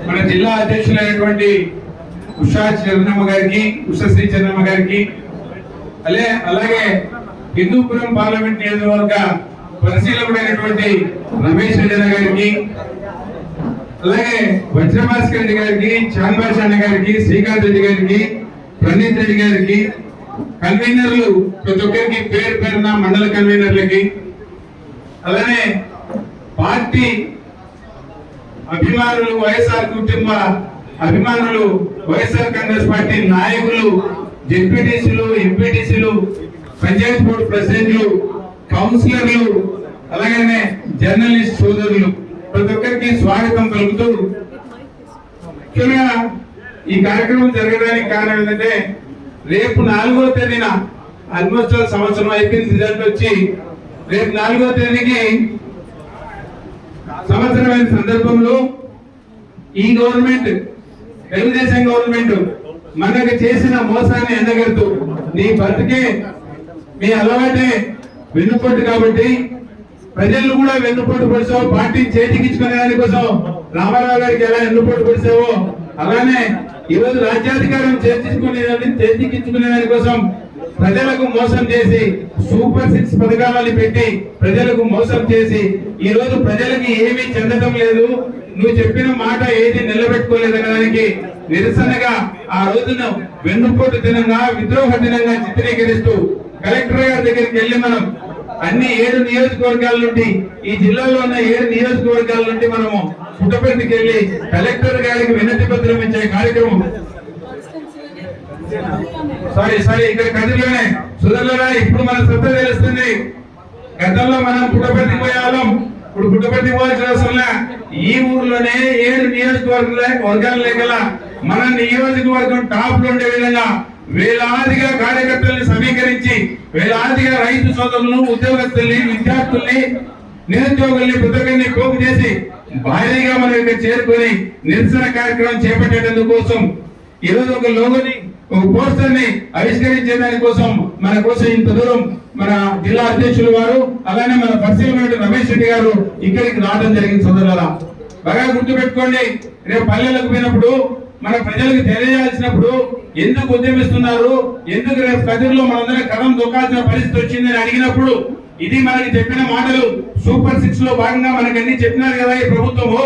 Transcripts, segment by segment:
మన జిల్లా అధ్యక్షులైనటువంటి ఉషా శ్రీ చరణమ్మ గారికి అలాగే హిందూపురం పార్లమెంట్ నియోజకవర్గ పరిశీలకుడైనటువంటి రమేష్ రెడ్డి గారికి, అలాగే వజ్రభాస్కర్ రెడ్డి గారికి, చాన్బాష్ అన్న గారికి, శ్రీకాంత్ రెడ్డి గారికి, ప్రణీత్ రెడ్డి గారికి, కన్వీనర్లు ప్రతి ఒక్కరికి పేరు పేరున మండల కన్వీనర్లకి, అలానే పార్టీ అభిమానులు, వైఎస్ఆర్ కుటుంబ అభిమానులు, వైఎస్ఆర్ కాంగ్రెస్ పార్టీ నాయకులు, జెడ్పీటీసీలు, ఎంపీటీసీలు, పంచాయతీ బోర్డు ప్రెసిడెంట్లు, కౌన్సిలర్లు, అలాగే జర్నలిస్ట్ సోదరులు ప్రతి ఒక్కరికి స్వాగతం పలుకుతూ, ముఖ్యంగా ఈ కార్యక్రమం జరగడానికి కారణం ఏంటంటే రేపు 4వ తేదీన ఆల్మోస్ట్ సంవత్సరం అయిపోయింది, రిజల్ట్ వచ్చి రేపు 4వ తేదీకి సంవత్సరమైన సందర్భంలో ఈ గవర్నమెంట్, తెలుగుదేశం గవర్నమెంట్ మనకు చేసిన మోసాన్ని ఎండగడుతూ, నీ బతికే మీ అలవాటే వెన్నుపోటు కాబట్టి ప్రజలు కూడా వెన్నుపోటు పొడిచావు, పార్టీని చేతికించుకునే దానికోసం రామారావు గారికి ఎలా వెన్నుపోటు పొడిచావో అలానే ఈరోజు రాజ్యాధికారం చేతికించుకునే దానికోసం ప్రజలకు మోసం చేసి సూపర్ 6 పథకాలను పెట్టి ప్రజలకు మోసం చేసి ఈ రోజు ప్రజలకి ఏమీ చెందడం లేదు, నువ్వు చెప్పిన మాట ఏది నిలబెట్టుకోలేదనడానికి నిరసనగా ఆ రోజున వెన్నుపోటు దినంగా, విద్రోహ దినంగా చిత్రీకరిస్తూ కలెక్టర్ గారి దగ్గరికి వెళ్ళి మనం అన్ని 7 నియోజకవర్గాల నుండి, ఈ జిల్లాలో ఉన్న 7 నియోజకవర్గాల నుండి మనము పుట్టపర్తికి వెళ్ళి కలెక్టర్ గారికి వినతి పత్రం ఇచ్చే కార్యక్రమం, సారీ ఇక్కడ కదిలోనే సుధర్లరా ఇప్పుడు మన శ్రద్ధ తెలుస్తుంది. గతంలో మనం పుట్టపర్తికి పోయేవాళ్ళం, ఇప్పుడు పుట్టపర్తికి పోవాల్సిన అవసరంలా ఈ ఊర్లోనే 7 నియోజకవర్గాల లేకల మన నియోజకవర్గం టాప్ లో ఉండే విధంగా వేలాదిగా కార్యకర్తల్ని సమీకరించి వేలాదిగా రైతు సోదరులను, ఉద్యోగస్తుల్ని, విద్యార్థుల్ని, నిరుద్యోగుల్ని ప్రతి ఒక్కరిని పోగు చేసి భారీగా మనం ఇక్కడ చేరుకొని నిరసన కార్యక్రమం చేపట్టేందుకు కోసం ఈరోజు ఒక లోగోని, ఒక పోస్టర్ ని ఆవిష్కరించే దానికోసం మన కోసం ఇంత దూరం మన జిల్లా అధ్యక్షులు వారు, అలానే మన పరిశీలన రమేష్ రెడ్డి గారు ఇక్కడికి రావడం జరిగింది. సోదరులారా బాగా గుర్తు పెట్టుకోండి, రేపు పల్లెలకు పోయినప్పుడు మన ప్రజలకు తెలియజేయాల్సినప్పుడు ఎందుకు ఉద్యమిస్తున్నారు, ఎందుకు రేపు కదిరిలో మనందరం కథం దొక్కాల్సిన పరిస్థితి వచ్చిందని అడిగినప్పుడు ఇది మనకి చెప్పిన మాటలు. సూపర్ 6 లో భాగంగా మనకి అన్ని చెప్పినారు కదా ఈ ప్రభుత్వము.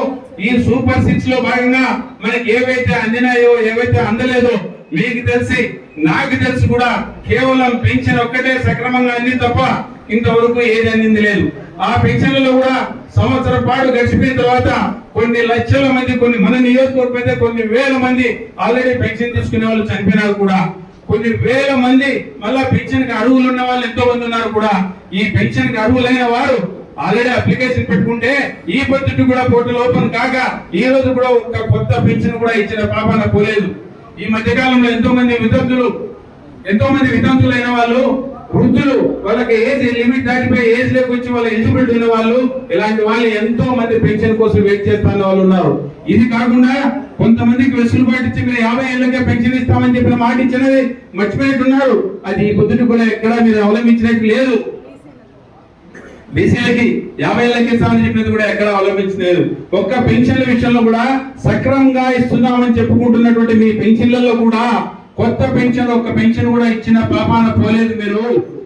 ఈ సూపర్ 6 లో భాగంగా మనకి ఏవైతే అందినాయో, ఏవైతే అందలేదో మీకు తెలిసి నాకు తెలిసి కూడా కేవలం పెన్షన్ ఒక్కటే సక్రమంగా అంది తప్ప ఇంతవరకు ఏది అందింది లేదు. ఆ పెన్షన్లలో కూడా సంవత్సరం పాటు గడిచిపోయిన తర్వాత కొన్ని లక్షల మంది, కొన్ని మన నియోజకవర్గం అయితే కొన్ని వేల మంది ఆల్రెడీ పెన్షన్ తీసుకునే వాళ్ళు చనిపోయినారు కూడా, కొన్ని వేల మంది మళ్ళా పెన్షన్ కి అర్హులు ఉన్న వాళ్ళు ఎంతో మంది ఉన్నారు కూడా. ఈ పెన్షన్ కి అర్హులైన వారు ఆల్రెడీ అప్లికేషన్ పెట్టుకుంటే ఈ పద్ధతి కూడా పోర్టల్ ఓపెన్ కాక ఈ రోజు కూడా ఒక కొత్త పెన్షన్ కూడా ఇచ్చిన పాపాన పోలేదు. ఈ మధ్య కాలంలో ఎంతో మంది వితంతులైన వాళ్ళు, వృద్ధులు, వాళ్ళకి ఏజ్ లిమిట్ దాటిపోయి ఏజ్ లోకి వచ్చి వాళ్ళ ఎలిజిబిలిటీ ఉన్న వాళ్ళు, ఇలాంటి వాళ్ళు ఎంతో మంది పెన్షన్ కోసం వెయిట్ చేస్తున్న వాళ్ళు ఉన్నారు. ఇది కాకుండా కొంతమందికి వెసులుబాటు ఇచ్చి మీరు 50 ఏళ్ళకే పెన్షన్ ఇస్తామని చెప్పిన మాట ఇచ్చినది మర్చిపోయినట్టున్నారు. అది ఈ పొద్దుట కూడా ఎక్కడా మీరు అవలంబించినట్టు లేదు. బీసీలకి 50 ఏళ్ళకి ఇస్తామని చెప్పినది కూడా ఎక్కడ అవలంబించలేదు. ఒక్క పెన్షన్ల విషయంలో కూడా సక్రమంగా ఇస్తున్నామని చెప్పుకుంటున్నటువంటి మీ పెన్షన్లలో కూడా కొత్త పెన్షన్, ఒక్క పెన్షన్ కూడా ఇచ్చిన పాపాన పోలేదు మీరు.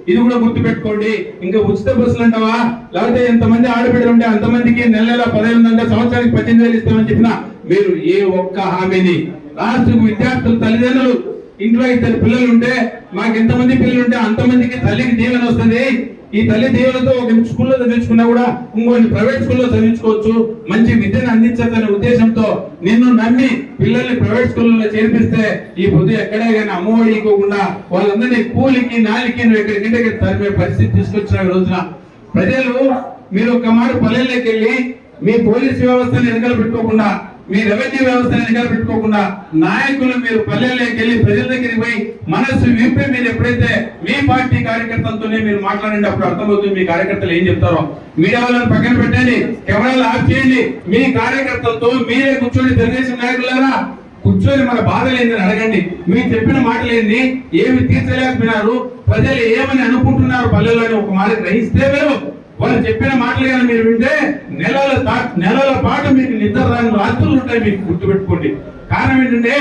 ఇది కూడా గుర్తు పెట్టుకోండి. ఇంకా ఉచిత బస్సులు అంటావా, లేకపోతే ఎంతమంది ఆడబిడ్డలు ఉంటే అంతమందికి నెల 1500 సంవత్సరానికి 18,000 ఇస్తామని చెప్పినా మీరు ఏ ఒక్క హామీని, లాస్ట్ విద్యార్థులు తల్లిదండ్రులు ఇంట్లో 2 పిల్లలు ఉంటే మాకు ఎంతమంది పిల్లలు ఉంటే అంతమందికి తల్లికి దీవెన వస్తుంది. ఈ తల్లి దీవెనతో ఒక స్కూల్లో చదివించుకున్నా కూడా ఇంకొన్ని ప్రైవేట్ స్కూల్లో చదివించుకోవచ్చు, మంచి విద్యను అందించాలనే ఉద్దేశంతో నిన్ను నమ్మి పిల్లల్ని ప్రైవేట్ స్కూల్లో చేర్పిస్తే ఈ పొద్దు ఎక్కడే కానీ అమ్మఒడి ఇవ్వకుండా వాళ్ళందరినీ కూలికి నాలికి నువ్వు ఎక్కడికంటే తరిమే పరిస్థితి తీసుకొచ్చిన రోజున ప్రజలు మీరు ఒక మాట పల్లెల్లోకి వెళ్ళి మీ పోలీస్ వ్యవస్థను వెనకాల పెట్టుకోకుండా, మీ రెవెన్యూ వ్యవస్థను వెనకాల పెట్టుకోకుండా నాయకులు మీరు పల్లెల్లోకి వెళ్ళి ప్రజల దగ్గరికి పోయి మనసు విప్పి మీరు ఎప్పుడైతే మీ పార్టీ కార్యకర్తలతోనే మీరు మాట్లాడండి అప్పుడు అర్థమవుతుంది మీ కార్యకర్తలు ఏం చెప్తారో. మీడియా వాళ్ళని పక్కన పెట్టండి, కెమెరాలు ఆఫ్ చేయండి, మీ కార్యకర్తలతో మీరే కూర్చొని తెలుగుదేశం నాయకులారా కూర్చొని మన బాధలు ఏందని అడగండి. మీరు చెప్పిన మాటలు ఏంది, ఏమి తీర్చలేకపోయినారు, ప్రజలు ఏమని అనుకుంటున్నారు పల్లెల్లో అని ఒక మాట గ్రహిస్తే మీరు వాళ్ళు చెప్పిన మాటలు కానీ మీరు వింటే నెలల పాటు మీకు నిద్ర రాని రాత్రులు ఉంటాయి. మీకు గుర్తుపెట్టుకోండి. కారణం ఏంటంటే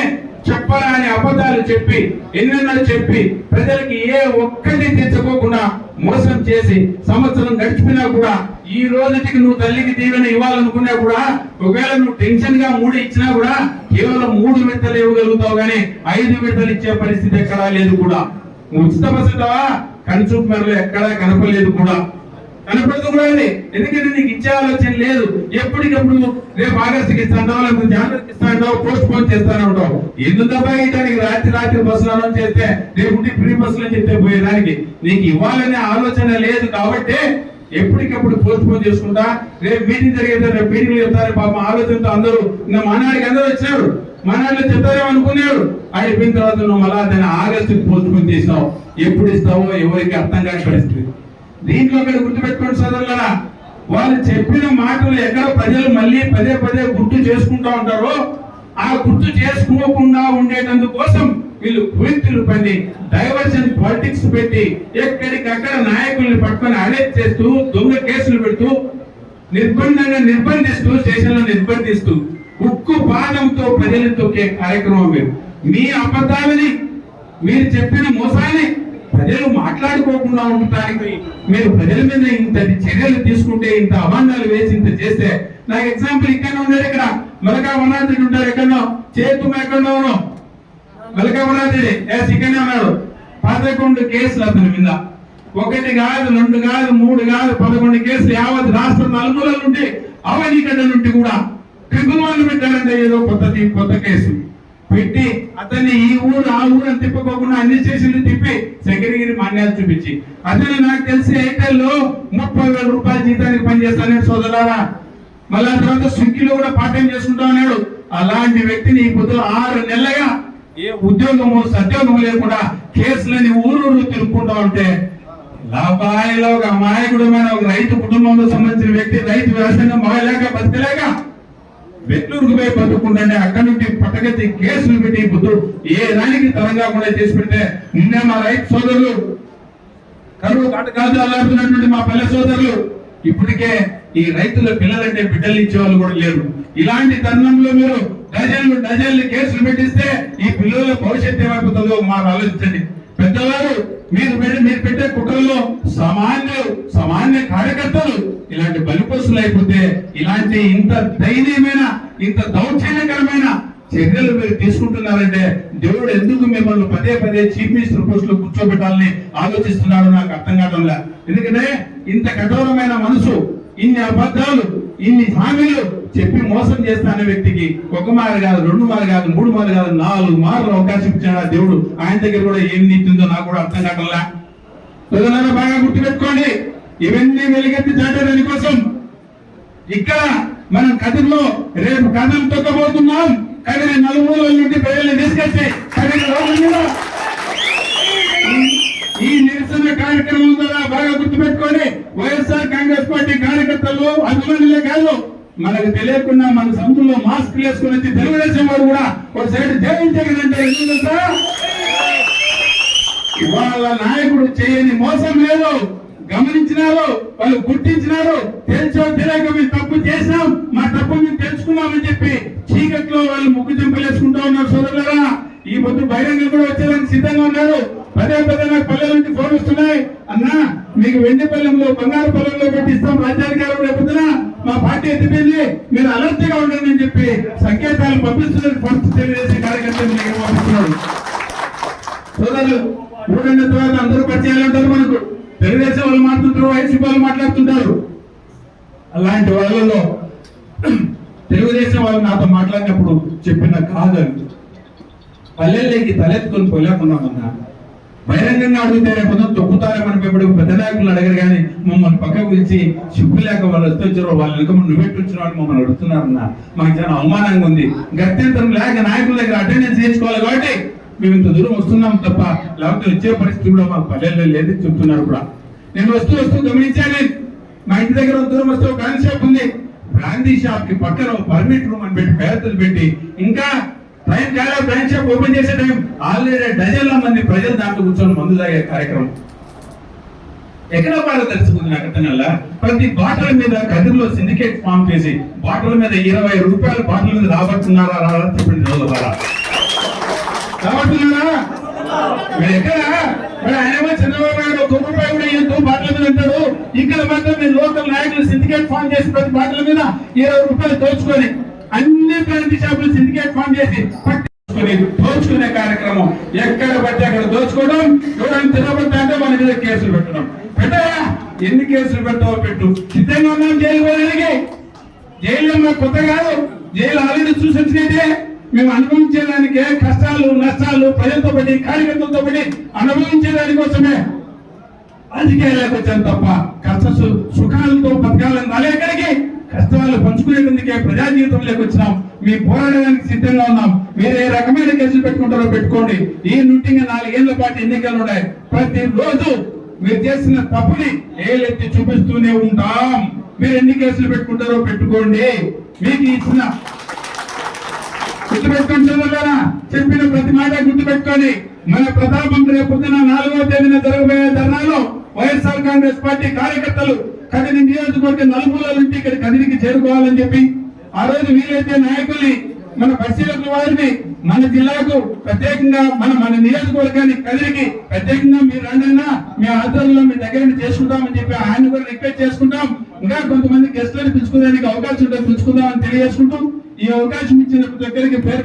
చెప్పరాని అబద్ధాలు చెప్పి ఎన్నెన్నో చెప్పి ప్రజలకి ఏ ఒక్కటి తెచ్చుకోకుండా మోసం చేసి సంవత్సరం గడిచిపోయినా కూడా ఈ రోజుకి నువ్వు తల్లికి దీవెన ఇవ్వాలనుకున్నా కూడా ఒకవేళ నువ్వు టెన్షన్ గా 3 ఇచ్చినా కూడా కేవలం 3 విడతలు ఇవ్వగలుగుతావు కానీ 5 విడతలు ఇచ్చే పరిస్థితి ఎక్కడా లేదు కూడా. నువ్వు ఉచిత బస్సు ఇస్తావా కనుచూపు మేరలో ఎక్కడా కనపడలేదు కూడా, కనపడదు కూడా. ఎందుకంటే నీకు ఇచ్చే ఆలోచన లేదు. ఎప్పటికప్పుడు రేపు ఆగస్టుకి ఇస్తాంటావు, లేకపోతే జనవరికి ఇస్తాంటావు, పోస్ట్ పోన్ చేస్తానే ఉంటావు. ఎందుకు దబాయించడానికి రాత్రి బస్సులు అనౌన్స్ చేస్తే రేపు ఫ్రీ బస్సులు అని చెప్తే పోయేదానికి నీకు ఇవ్వాలనే ఆలోచన లేదు. కాబట్టి ఎప్పటికప్పుడు పోస్ట్ పోన్ చేసుకుంటా రేపు మీటింగ్ జరిగేది, రేపు మీటింగ్ చెప్తారు పాప ఆలోచనతో అందరూ ఇంకా మానాడికి అందరూ వచ్చారు. మానాడిలో చెప్తారేమో అనుకున్నాడు. అయిపోయిన తర్వాత నువ్వు మళ్ళా దాన్ని ఆగస్టుకి పోస్ట్ పోన్ చేసినావు. ఎప్పుడు ఇస్తావో ఎవరికి అర్థం కాని పరిస్థితి. దీంట్లో మీరు గుర్తుపెట్టుకోండి సోదరులారా, వాళ్ళు చెప్పిన మాటలు ఎక్కడ ప్రజలు మళ్ళీ పదే గుర్తు చేసుకుంటా ఉంటారో ఆ గుర్తు చేసుకోకుండా ఉండేటందుకు కోసం వీళ్ళు కుయుక్తులు పని డైవర్షన్ పాలిటిక్స్ పెట్టి ఎక్కడికక్కడ నాయకుల్ని పట్టుకొని అరెస్ట్ చేస్తూ దొంగ కేసులు పెడుతూ నిర్బంధిస్తూ స్టేషన్లో నిర్బంధిస్తూ ఉక్కు పాదంతో ప్రజలు తొక్కే కార్యక్రమం. మీ అబద్ధాలని మీరు చెప్పిన మోసాన్ని ప్రజలు మాట్లాడుకోకుండా ఉండటానికి మీరు ప్రజల మీద ఇంత చర్యలు తీసుకుంటే, ఇంత అభండాలు వేసి ఇంత చేస్తే, నాకు ఎగ్జాంపుల్ ఇక్కడ ఉన్నాడు, ఇక్కడ మలకా వనాథుడు ఉంటారు, ఎక్కడో చేతు ఎక్కడో మలకా వనాథుడి ఇక్కడనే ఉన్నాడు. 11 కేసులు అతని మీద, 1 కాదు 2 కాదు 3 కాదు 11 కేసులు యావత్ రాష్ట్రం నలుమూలల నుండి అవనీకరణ నుండి కూడా ట్రిబ్యునల్ పెట్టారంటే ఏదో కొత్త కేసు పెట్టి అతన్ని ఈ ఊరు ఆ ఊరు అని తిప్పుకోకుండా అన్ని స్టేషన్లు తిప్పి సెక్రటరీ మాన్యాలు చూపించి అతను నాకు తెలిసి ఎయిర్టెల్లో 30,000 రూపాయల జీతానికి పనిచేస్తానని సోదరులారా. మళ్ళా తర్వాత స్విగ్గీలో కూడా పార్ట్ టైం చేసుకుంటా ఉన్నాడు. అలాంటి వ్యక్తిని ఈ పొద్దు 6 నెలలుగా ఏ ఉద్యోగము సద్యోగము లేకుండా కేసులని ఊరు తిరుక్కుంటా ఉంటే లాభాయిలో ఒక అమాయకుడమైన ఒక రైతు కుటుంబంలో సంబంధించిన వ్యక్తి రైతు వ్యవసాయం బాగలేక బతకలేక బెంగళూరుకు పోయి బతుకుంటే అక్కడి నుండి పట్టగెత్తి కేసులు పెట్టి బుద్ధు ఏ దానికి తరంగా కూడా చేసి పెడితే నిన్నే మా రైతు సోదరులు కరువు కాటకాలు అలాడుతున్నటువంటి మా పల్లె సోదరులు ఇప్పటికే ఈ రైతుల పిల్లలంటే బిడ్డలు ఇచ్చే వాళ్ళు కూడా లేరు. ఇలాంటి తరుణంలో మీరు డజన్లు కేసులు పెట్టిస్తే ఈ పిల్లల భవిష్యత్తు ఏమైపోతుందో మాకు ఆలోచించండి. పెద్దవారు మీరు పెట్టే కుట్రల్లో సామాన్య కార్యకర్తలు ఇలాంటి బలిపసులు అయిపోతే ఇలాంటి ఇంత దయనీయమైన ఇంత దౌర్జన్యకరమైన చర్యలు మీరు తీసుకుంటున్నారంటే దేవుడు ఎందుకు మిమ్మల్ని పదే చీఫ్ మినిస్టర్ పోస్ట్ లో కూర్చోబెట్టాలని ఆలోచిస్తున్నాడు నాకు అర్థం కావడంలా. ఎందుకంటే ఇంత కఠోరమైన మనసు, ఇన్ని అబద్ధాలు, ఇన్ని హామీలు చెప్పి మోసం చేస్తానే వ్యక్తికి 1 మారు కాదు 2 మారు కాదు 3 మారు కాదు 4 మార్లు అవకాశం ఇచ్చాడు దేవుడు. ఆయన దగ్గర కూడా ఏం నీతుందో నాకు కూడా అర్థం కావడంలా. ప్రజలను బాగా గుర్తుపెట్టుకోండి. ఇవన్నీ వెలుగెత్తి చాటేదాని కోసం ఇక్కడ మనం కదిరిలో రేపు కథలు తొక్కబోతున్నాం. కదిరి నలుమూలల నుండి ప్రజల్ని తీసుకొచ్చి కదిరి ఈ నిరసన కార్యక్రమం ద్వారా బాగా గుర్తుపెట్టుకోండి. వైఎస్ఆర్ కాంగ్రెస్ పార్టీ కార్యకర్తలు అభిమానులే కాదు, మనకు తెలియకుండా మన సంతుల్లో మాస్క్ వేసుకుని వచ్చి తెలుగుదేశం వారు కూడా ఒక సైడ్ జయించగలంటే వాళ్ళ నాయకుడు చేయని మోసం లేదు. గమనించినారు, వాళ్ళు గుర్తించినారు. తెలుసో తెలియక మేము తప్పు చేసినాం, మా తప్పు మేము తెలుసుకున్నామని చెప్పి చీకట్లో వాళ్ళు ముగ్గు చెంపలేసుకుంటా ఉన్నారు. సోదరులారా, ఈ పొద్దు బహిరంగ కూడా వచ్చేదానికి సిద్ధంగా ఉన్నారు. పదే నాకు పల్లెల నుంచి ఫోన్ వస్తున్నాయి. అన్నా మీకు వెండి పల్లెంలో బంగారు పల్లెంలో పెట్టిస్తాం రాజ్యాధికారం రేపుతున్నా మా పార్టీ ఎత్తిపోయింది, మీరు అలర్ట్ గా ఉండండి అని చెప్పి సంకేతాలు పంపిస్తున్నారు. ఫస్ట్ తెలియజేసే కార్యకర్తలు పంపిస్తున్నారు. సోదరులు, 3 నెలల తర్వాత అందరూ పరిచయాలు ఉంటారు. మనకు తెలుగుదేశం వాళ్ళు మాట్లాడుతుంటారు, వైసీపీ వాళ్ళు మాట్లాడుతుంటారు. అలాంటి వాళ్ళలో తెలుగుదేశం వాళ్ళు నాతో మాట్లాడినప్పుడు చెప్పిన కాదని పల్లెల్లోకి తలెత్తుకొని పోలేకున్నామన్నా. బహిరంగంగా అడిగితే రేపు తొక్కుతారేమని పెప్పుడు పెద్ద నాయకులు అడగరు కానీ మమ్మల్ని పక్కకు పిలిచి సిగ్గు లేక వాళ్ళు వస్తూ వచ్చారో వాళ్ళు వెనుక నువ్వెట్టు వచ్చిన వాళ్ళు మమ్మల్ని అడుగుతున్నారన్నా. మాకు చాలా అవమానంగా ఉంది. గత్యంతరం లేక నాయకుల దగ్గర అటెండెన్స్ చేసుకోవాలి కాబట్టి మేము ఇంత దూరం వస్తున్నాం తప్ప లేకపోతే వచ్చే పరిస్థితి కూడా మాకు పల్లెల్లో లేదని చెప్తున్నారు కూడా. నేను వస్తూ గమనించాను. మా ఇంటి దగ్గర దూరం వస్తే ఒక కాన్ షాప్ ఉంది. బ్రాందీ షాప్ కి పక్కన పర్మిట్ రూమ్ అని పెట్టి పేదలు పెట్టి ఇంకా బ్రాండ్ షాప్ ఓపెన్ చేసే టైం ఆల్రెడీ డజన్ల మంది ప్రజలు దాంట్లో కూర్చొని మందు తాగే కార్యక్రమం. ఎక్కడ పారదర్శకత నాకు అర్థం కల్లా ప్రతి బాటిల్ మీద కదిరిలో సిండికేట్ ఫామ్ చేసి బాటిల్ మీద 20 రూపాయల బాటిల్ మీద రాబడుతున్నారా చెప్పండి రోజు ద్వారా రాబడుతున్నారా? మీరు ఎక్కడ మరి ఆయన చంద్రబాబు నాయుడు 1 రూపాయి కూడా ఎంతో బాటిల్ మీద అంటాడు. ఇక్కడ మాత్రం మీరు లోకల్ నాయకులు సిండికేట్ ఫామ్ చేసి ప్రతి బాటిల్ మీద 20 రూపాయలు దోచుకొని అన్ని బ్రాండ్ షాపులు సిండికేట్ ఫామ్ చేసి దోచుకునే కార్యక్రమం ఎక్కడ పడితే అక్కడ దోచుకోవడం. ఎవరైనా తినబడితే అంటే మన మీద కేసులు పెట్టడం. పెట్టాయా? ఎన్ని కేసులు పెడతావో పెట్టు. సిద్ధంగా ఉన్నాం జైలు పోయడానికి. జైలు మాకు కొత్త కాదు. జైలు ఆల్రెడీ చూసి వచ్చినట్టే. మేము అనుభవించేదానికే కష్టాలు నష్టాలు ప్రజలతో పడి కార్యకర్తలతో పడి అనుభవించేదాని కోసమే రాజకీయాలకు వచ్చాను తప్ప కష్ట సుఖాలతో బతకాలని రాలేకడికి కష్టాలు పంచుకునేందుకే ప్రజా జీవితంలోకి వచ్చినాం. మీ పోరాడడానికి సిద్ధంగా ఉన్నాం. మీరు ఏ రకమైన కేసులు పెట్టుకుంటారో పెట్టుకోండి. ఈ నుంటిగా 4 ఏళ్ల పాటు ఎన్నికలు ఉన్నాయి. ప్రతి రోజు మీరు చేసిన తప్పుని ఏలెత్తి చూపిస్తూనే ఉంటాం. మీరు ఎన్ని కేసులు పెట్టుకుంటారో పెట్టుకోండి. మీకు ఇచ్చిన గుర్తుపెట్టుకోండి చంద్రబాబు చెప్పిన ప్రతి మాట గుర్తుపెట్టుకొని మన ప్రతాపం రేపు పొద్దున 4వ తేదీన జరగబోయే ధర్నాలో వైఎస్ఆర్ కాంగ్రెస్ పార్టీ కార్యకర్తలు కదిరి నియోజకవర్గ నలుమూలల నుండి ఇక్కడ కదిరికి చేరుకోవాలని చెప్పి ఆ రోజు వీలైతే నాయకుల్ని మన పరిశీలకుల వారిని మన జిల్లాకు ప్రత్యేకంగా మన నియోజకవర్గానికి కదిరికి ప్రత్యేకంగా మీరు రండన్నా మీ ఆధ్వర్యంలో మీ దగ్గర చేసుకుంటామని చెప్పి ఆయన కూడా రిక్వెస్ట్ చేసుకుంటాం. ఇంకా కొంతమంది గెస్టులను పిలుచుకోవడానికి అవకాశం ఉంటే పిలుచుకుందామని తెలియజేసుకుంటూ ఈ అవకాశం ఇచ్చిన దగ్గరికి పేరు